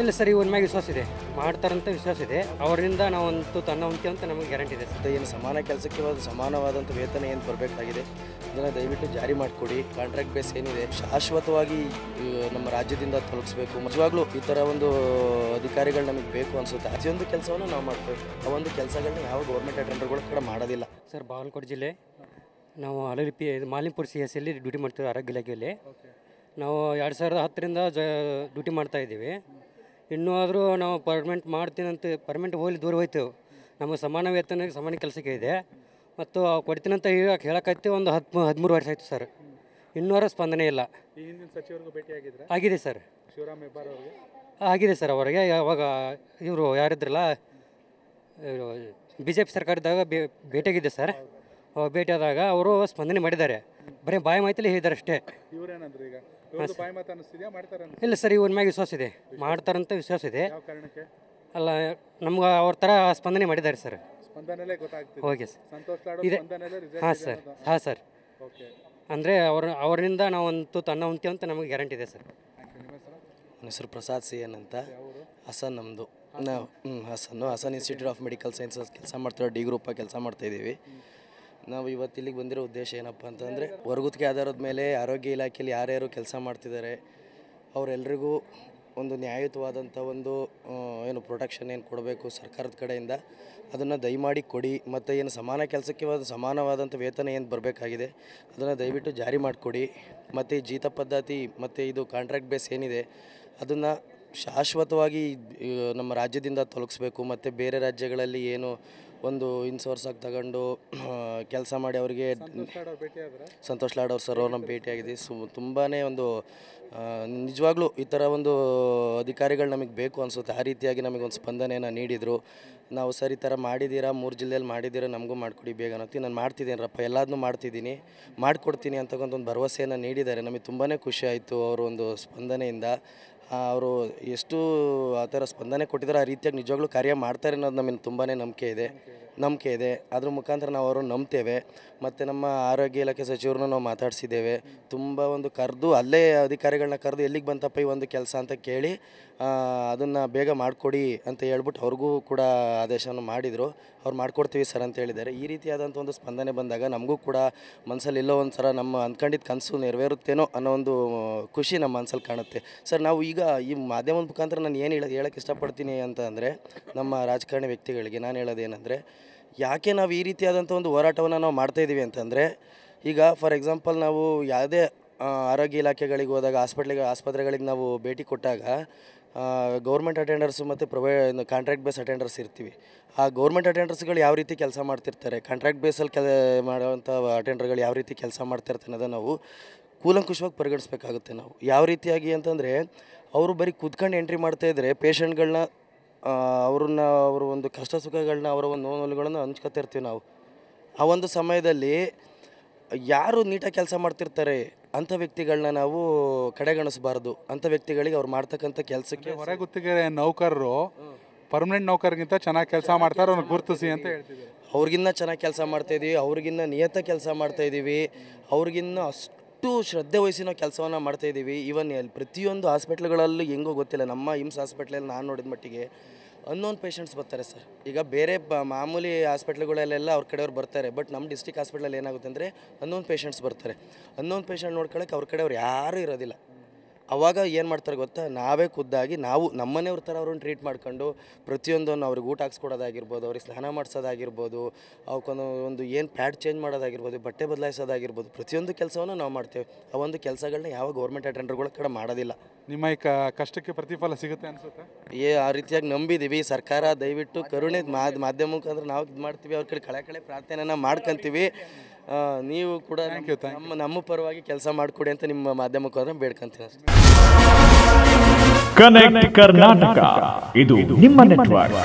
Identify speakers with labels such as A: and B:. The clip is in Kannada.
A: ಇಲ್ಲ ಸರ್, ಇವ್ರ ಮ್ಯಾಗೆ ವಿಶ್ವಾಸ ಇದೆ, ಮಾಡ್ತಾರಂತ ವಿಶ್ವಾಸ ಇದೆ. ಅವರಿಂದ ನಾವಂತೂ ಹೊಂತೀವಿ ಅಂತ ನಮಗೆ ಗ್ಯಾರಂಟಿ ಇದೆ ಸರ್.
B: ಏನು ಸಮಾನ ಕೆಲಸಕ್ಕೆ ಸಮಾನವಾದಂಥ ವೇತನ ಏನು ಬರಬೇಕಾಗಿದೆ ಅದನ್ನು ದಯವಿಟ್ಟು ಜಾರಿ ಮಾಡಿಕೊಡಿ. ಕಾಂಟ್ರಾಕ್ಟ್ ಬೇಸ್ ಏನಿದೆ ಶಾಶ್ವತವಾಗಿ ನಮ್ಮ ರಾಜ್ಯದಿಂದ ತೊಲಗಿಸ್ಬೇಕು. ನಿಜವಾಗ್ಲೂ ಈ ಥರ ಒಂದು ಅಧಿಕಾರಿಗಳು ನಮಗೆ ಬೇಕು ಅನಿಸುತ್ತೆ. ಪ್ರತಿಯೊಂದು ಕೆಲಸವನ್ನು ನಾವು ಮಾಡ್ತೇವೆ. ಆ ಒಂದು ಕೆಲಸಗಳನ್ನ ಯಾವ ಗೌರ್ಮೆಂಟ್ ಅಟೆಂಡರ್ಗಳು ಕೂಡ ಮಾಡೋದಿಲ್ಲ
A: ಸರ್. ಬಾಗಲಕೋಟೆ ಜಿಲ್ಲೆ ನಾವು ಹಲಲಿಪಿ ಮಾಲಿಂಪುರ CSಯಲ್ಲಿ ಡ್ಯೂಟಿ ಮಾಡ್ತೀವಿ, ಆರೋಗ್ಯ ಇಲಾಖೆಯಲ್ಲಿ. ನಾವು 2010ರಿಂದ ಡ್ಯೂಟಿ ಮಾಡ್ತಾಯಿದ್ದೀವಿ. ಇನ್ನೂ ಆದರೂ ನಾವು ಪರ್ಮನೆಂಟ್ ಹೋಗ್ಲಿ ದೂರ ಹೋಯ್ತೇವೆ. ನಮಗೆ ಸಮಾನ ವೇತನ ಸಮಾನ ಕೆಲಸಕ್ಕೆ ಇದೆ ಮತ್ತು ಕೊಡ್ತೀನಂತ ಈಗ ಹೇಳೋಕ್ಕೈತೆ ಒಂದು 13 ವರ್ಷ ಆಯಿತು ಸರ್. ಇನ್ನೂರ ಸ್ಪಂದನೆ ಇಲ್ಲ. ಆಗಿದೆ ಸರ್, ಆಗಿದೆ ಸರ್. ಅವರಿಗೆ ಯಾವಾಗ ಇವರು ಯಾರಿದ್ರಲ್ಲ BJP ಸರ್ಕಾರದಾಗ ಭೇಟಿಯಾಗಿದ್ದೆ ಸರ್. ಭೇಟಿಯಾದಾಗ ಅವರು ಸ್ಪಂದನೆ ಮಾಡಿದ್ದಾರೆ, ಬರೀ ಬಾಯಿ ಮಾತಲ್ಲಿ ಹೇಳಿದ್ದಾರೆ ಅಷ್ಟೇ. ಇಲ್ಲ ಸರ್, ಇವ್ರ ಮ್ಯಾಗೆ ವಿಶ್ವಾಸ ಇದೆ, ಮಾಡ್ತಾರಂತ ವಿಶ್ವಾಸ ಇದೆ. ಅಲ್ಲ, ನಮ್ಗೆ ಅವ್ರ ಥರ ಸ್ಪಂದನೆ ಮಾಡಿದ್ದಾರೆ ಸರ್. ಓಕೆ ಸರ್, ಇದೆ. ಹಾಂ ಸರ್, ಹಾಂ ಸರ್. ಅಂದರೆ ಅವರಿಂದ ನಾವಂತೂ ಹೊಂತೀವಿ ಅಂತ ನಮಗೆ ಗ್ಯಾರಂಟಿ ಇದೆ ಸರ್.
B: ನನ್ನ ಹೆಸರು ಪ್ರಸಾದ್ CN ಅಂತ. ಹಾಸನ್ ನಮ್ಮದು. ನಾವು Hassan Institute of Medical Sciences ಕೆಲಸ ಮಾಡ್ತಿರೋ ಡಿ ಗ್ರೂಪಾಗಿ ಕೆಲಸ ಮಾಡ್ತಾಯಿದ್ದೀವಿ. ನಾವು ಇವತ್ತು ಇಲ್ಲಿಗೆ ಬಂದಿರೋ ಉದ್ದೇಶ ಏನಪ್ಪ ಅಂತಂದರೆ, ಹೊರಗುತ್ತಿಗೆ ಆಧಾರದ ಮೇಲೆ ಆರೋಗ್ಯ ಇಲಾಖೆಯಲ್ಲಿ ಯಾರ್ಯಾರು ಕೆಲಸ ಮಾಡ್ತಿದ್ದಾರೆ ಅವರೆಲ್ಲರಿಗೂ ಒಂದು ನ್ಯಾಯಯುತವಾದಂಥ ಒಂದು ಏನು ಪ್ರೊಟೆಕ್ಷನ್ ಏನು ಕೊಡಬೇಕು ಸರ್ಕಾರದ ಕಡೆಯಿಂದ ಅದನ್ನು ದಯಮಾಡಿ ಕೊಡಿ. ಮತ್ತು ಏನು ಸಮಾನ ಕೆಲಸಕ್ಕೆ ಸಮಾನವಾದಂಥ ವೇತನ ಏನು ಬರಬೇಕಾಗಿದೆ ಅದನ್ನು ದಯವಿಟ್ಟು ಜಾರಿ ಮಾಡಿಕೊಡಿ. ಮತ್ತು ಈ ಜೀತ ಪದ್ಧತಿ ಮತ್ತು ಇದು ಕಾಂಟ್ರಾಕ್ಟ್ ಬೇಸ್ ಏನಿದೆ ಅದನ್ನು ಶಾಶ್ವತವಾಗಿ ನಮ್ಮ ರಾಜ್ಯದಿಂದ ತೊಲಗಿಸ್ಬೇಕು. ಮತ್ತು ಬೇರೆ ರಾಜ್ಯಗಳಲ್ಲಿ ಏನು ಒಂದು ಇನ್ಸೋರ್ಸಾಗಿ ತಗೊಂಡು ಕೆಲಸ ಮಾಡಿ ಅವರಿಗೆ ಸಂತೋಷ್ ಲಾಡ್ ಅವ್ರು ಸರ್ ಅವ್ರನ್ನ ಭೇಟಿಯಾಗಿದೆ. ತುಂಬಾ ಒಂದು ನಿಜವಾಗ್ಲೂ ಈ ಥರ ಒಂದು ಅಧಿಕಾರಿಗಳು ನಮಗೆ ಬೇಕು ಅನಿಸುತ್ತೆ. ಆ ರೀತಿಯಾಗಿ ನಮಗೊಂದು ಸ್ಪಂದನೆಯನ್ನು ನೀಡಿದರು. ನಾವು ಸರ್ ಈ ಥರ ಮಾಡಿದ್ದೀರಾ, 3 ಜಿಲ್ಲೆಯಲ್ಲಿ ಮಾಡಿದ್ದೀರಾ, ನಮಗೂ ಮಾಡಿಕೊಡಿ ಬೇಗ ಅನ್ನೋತಿ. ನಾನು ಮಾಡ್ತಿದ್ದೀನಪ್ಪ, ಎಲ್ಲದನ್ನೂ ಮಾಡ್ತಿದ್ದೀನಿ, ಮಾಡಿಕೊಡ್ತೀನಿ ಅಂತಕ್ಕಂಥ ಒಂದು ಭರವಸೆಯನ್ನು ನೀಡಿದ್ದಾರೆ. ನಮಗೆ ತುಂಬಾ ಖುಷಿ ಆಯಿತು ಅವರ ಒಂದು ಸ್ಪಂದನೆಯಿಂದ. ಅವರು ಎಷ್ಟು ಆ ಥರ ಸ್ಪಂದನೆ ಕೊಟ್ಟಿದ್ದಾರೆ, ಆ ರೀತಿಯಾಗಿ ನಿಜವಾಗ್ಲೂ ಕಾರ್ಯ ಮಾಡ್ತಾರೆ ಅನ್ನೋದು ನಮಗೆ ತುಂಬಾ ನಂಬಿಕೆ ಇದೆ. ಅದ್ರ ಮುಖಾಂತರ ನಾವು ಅವರು ನಂಬ್ತೇವೆ. ಮತ್ತು ನಮ್ಮ ಆರೋಗ್ಯ ಇಲಾಖೆ ಸಚಿವರನ್ನು ನಾವು ಮಾತಾಡಿಸಿದ್ದೇವೆ. ತುಂಬ ಒಂದು ಕರೆದು ಅಲ್ಲೇ ಅಧಿಕಾರಿಗಳನ್ನ ಕರೆದು ಎಲ್ಲಿಗೆ ಬಂತಪ್ಪ ಈ ಒಂದು ಕೆಲಸ ಅಂತ ಕೇಳಿ ಅದನ್ನು ಬೇಗ ಮಾಡಿಕೊಡಿ ಅಂತ ಹೇಳ್ಬಿಟ್ಟು ಅವ್ರಿಗೂ ಕೂಡ ಆದೇಶವನ್ನು ಮಾಡಿದರು. ಅವ್ರು ಮಾಡಿಕೊಡ್ತೀವಿ ಸರ್ ಅಂತ ಹೇಳಿದ್ದಾರೆ. ಈ ರೀತಿಯಾದಂಥ ಒಂದು ಸ್ಪಂದನೆ ಬಂದಾಗ ನಮಗೂ ಕೂಡ ಮನಸ್ಸಲ್ಲಿ ಎಲ್ಲೋ ಒಂದು ಸಲ ನಮ್ಮ ಅಂದ್ಕೊಂಡಿದ್ದ ಕನಸು ನೆರವೇರುತ್ತೇನೋ ಅನ್ನೋ ಒಂದು ಖುಷಿ ನಮ್ಮ ಮನಸ್ಸಲ್ಲಿ ಕಾಣುತ್ತೆ ಸರ್. ನಾವು ಈಗ ಈ ಮಾಧ್ಯಮದ ಮುಖಾಂತರ ನಾನು ಏನು ಹೇಳೋಕ್ಕೆ ಇಷ್ಟಪಡ್ತೀನಿ ಅಂತ ಅಂದರೆ, ನಮ್ಮ ರಾಜಕಾರಣಿ ವ್ಯಕ್ತಿಗಳಿಗೆ ನಾನು ಹೇಳೋದೇನೆಂದರೆ, ಯಾಕೆ ನಾವು ಈ ರೀತಿಯಾದಂಥ ಒಂದು ಹೋರಾಟವನ್ನು ನಾವು ಮಾಡ್ತಾಯಿದ್ದೀವಿ ಅಂತಂದರೆ, ಈಗ ಫಾರ್ ಎಕ್ಸಾಂಪಲ್ ನಾವು ಯಾವುದೇ ಆರೋಗ್ಯ ಇಲಾಖೆಗಳಿಗೆ ಹೋದಾಗ ಆಸ್ಪತ್ರೆಗಳಿಗೆ ನಾವು ಭೇಟಿ ಕೊಟ್ಟಾಗ ಗೌರ್ಮೆಂಟ್ ಅಟೆಂಡರ್ಸು ಮತ್ತು ಕಾಂಟ್ರಾಕ್ಟ್ ಬೇಸ್ ಅಟೆಂಡರ್ಸ್ ಇರ್ತೀವಿ. ಆ ಗೌರ್ಮೆಂಟ್ ಅಟೆಂಡರ್ಸ್ಗಳು ಯಾವ ರೀತಿ ಕೆಲಸ ಮಾಡ್ತಿರ್ತಾರೆ, ಕಾಂಟ್ರಾಕ್ಟ್ ಬೇಸಲ್ಲಿ ಮಾಡುವಂಥ ಅಟೆಂಡರ್ಗಳು ಯಾವ ರೀತಿ ಕೆಲಸ ಮಾಡ್ತಿರ್ತಾರೆ ಅನ್ನೋದನ್ನು ನಾವು ಕೂಲಂಕುಷವಾಗಿ ಪರಿಗಣಿಸ್ಬೇಕಾಗುತ್ತೆ. ನಾವು ಯಾವ ರೀತಿಯಾಗಿ ಅಂತಂದರೆ, ಅವರು ಬರೀ ಕೂತ್ಕೊಂಡು ಎಂಟ್ರಿ ಮಾಡ್ತಾಯಿದ್ರೆ ಪೇಷಂಟ್ಗಳನ್ನ ಅವ್ರ ಒಂದು ಕಷ್ಟ ಸುಖಗಳನ್ನ ಅವರ ಒಂದು ನೋವುಗಳನ್ನು ಹಂಚ್ಕೊತಿರ್ತೀವಿ ನಾವು. ಆ ಒಂದು ಸಮಯದಲ್ಲಿ ಯಾರು ನೀಟಾಗಿ ಕೆಲಸ ಮಾಡ್ತಿರ್ತಾರೆ ಅಂಥ ವ್ಯಕ್ತಿಗಳನ್ನ ನಾವು ಕಡೆಗಣಿಸಬಾರ್ದು. ಅಂಥ ವ್ಯಕ್ತಿಗಳಿಗೆ ಅವ್ರು ಮಾಡ್ತಕ್ಕಂಥ ಕೆಲಸಕ್ಕೆ
C: ಹೊರಗುತ್ತಿಗೆ ನೌಕರರು ಪರ್ಮನೆಂಟ್ ನೌಕರಿಗಿಂತ ಚೆನ್ನಾಗಿ ಕೆಲಸ ಮಾಡ್ತಾರೆ, ಅವ್ರನ್ನ ಗುರುತಿಸಿ ಅಂತ ಹೇಳ್ತಿದ್ದಾರೆ.
B: ಅವ್ರಿಗಿನ್ನ ಚೆನ್ನಾಗಿ ಕೆಲಸ ಮಾಡ್ತಾಯಿದ್ದೀವಿ, ಅವ್ರಿಗಿನ್ನ ನಿಯತ ಕೆಲಸ ಮಾಡ್ತಾಯಿದ್ದೀವಿ, ಅವ್ರಿಗಿನ್ನ ಅಷ್ಟು ಶ್ರದ್ಧೆ ವಹಿಸಿ ನಾವು ಕೆಲಸವನ್ನು ಮಾಡ್ತಾಯಿದ್ದೀವಿ. ಈವನ್ ಪ್ರತಿಯೊಂದು ಹಾಸ್ಪಿಟ್ಲ್ಗಳಲ್ಲೂ ಹೆಂಗೋ ಗೊತ್ತಿಲ್ಲ, ನಮ್ಮ ಇಮ್ಸ್ ಹಾಸ್ಪಿಟ್ಲಲ್ಲಿ ನಾನು ನೋಡಿದ ಮಟ್ಟಿಗೆ ಅನ್ನೋನ್ ಪೇಷಂಟ್ಸ್ ಬರ್ತಾರೆ ಸರ್. ಈಗ ಬೇರೆ ಮಾಮೂಲಿ ಹಾಸ್ಪಿಟ್ಲ್ಗಳಲ್ಲೆಲ್ಲ ಅವ್ರ ಕಡೆಯವ್ರು ಬರ್ತಾರೆ, ಬಟ್ ನಮ್ಮ ಡಿಸ್ಟ್ರಿಕ್ಟ್ ಹಾಸ್ಪಿಟ್ಲಲ್ಲಿ ಏನಾಗುತ್ತೆ ಅಂದರೆ ಅನ್ನೋನ್ ಪೇಷಂಟ್ಸ್ ಬರ್ತಾರೆ. ಅನ್ನೋನ್ ಪೇಷಂಟ್ ನೋಡ್ಕೊಳ್ಳೋಕೆ ಅವ್ರ ಕಡೆಯವ್ರು ಯಾರೂ ಇರೋದಿಲ್ಲ. ಆವಾಗ ಏನು ಮಾಡ್ತಾರೆ ಗೊತ್ತಾ, ನಾವೇ ಖುದ್ದಾಗಿ ನಾವು ನಮ್ಮನೆಯವ್ರ ಥರ ಅವ್ರನ್ನ ಟ್ರೀಟ್ ಮಾಡ್ಕೊಂಡು ಪ್ರತಿಯೊಂದನ್ನು ಅವ್ರಿಗೆ ಊಟ ಹಾಕ್ಸ್ಕೊಡೋದಾಗಿರ್ಬೋದು, ಅವ್ರಿಗೆ ಸ್ನಾನ ಮಾಡಿಸೋದಾಗಿರ್ಬೋದು, ಅವಕ್ಕೊಂದು ಒಂದು ಏನು ಪ್ಯಾಡ್ ಚೇಂಜ್ ಮಾಡೋದಾಗಿರ್ಬೋದು, ಬಟ್ಟೆ ಬದಲಾಯಿಸೋದಾಗಿರ್ಬೋದು, ಪ್ರತಿಯೊಂದು ಕೆಲಸವನ್ನು ನಾವು ಮಾಡ್ತೇವೆ. ಆ ಒಂದು ಕೆಲಸಗಳನ್ನ ಯಾವ ಗೌರ್ಮೆಂಟ್ ಅಟೆಂಡರ್ಗಳ ಕಡೆ ಮಾಡೋದಿಲ್ಲ.
C: ನಿಮ್ಮ ಈ ಕಷ್ಟಕ್ಕೆ ಪ್ರತಿಫಲ ಸಿಗುತ್ತೆ ಅನಿಸುತ್ತೆ.
B: ಆ ರೀತಿಯಾಗಿ ನಂಬಿದ್ದೀವಿ. ಸರ್ಕಾರ ದಯವಿಟ್ಟು ಕರುಣೆ ಮಾಧ್ಯಮ ಮುಖಾಂತರ ನಾವು ಇದು ಮಾಡ್ತೀವಿ, ಅವ್ರ ಕಡೆ ಕಳೆ ಪ್ರಾರ್ಥನೆಯನ್ನು ಮಾಡ್ಕೊತೀವಿ. ನೀವು ಕೂಡ ನಮ್ಮ ಪರವಾಗಿ ಕೆಲಸ ಮಾಡಿಕೊಡಿ ಅಂತ ನಿಮ್ಮ ಮಾಧ್ಯಮಕ್ಕೆ ಬೇಡ್ಕೊಂತೀನಿ ಅಷ್ಟೇ.
D: ಕನೆಕ್ಟ್ ಕರ್ನಾಟಕ, ಇದು ನಿಮ್ಮ ನೆಟ್ವರ್ಕ್.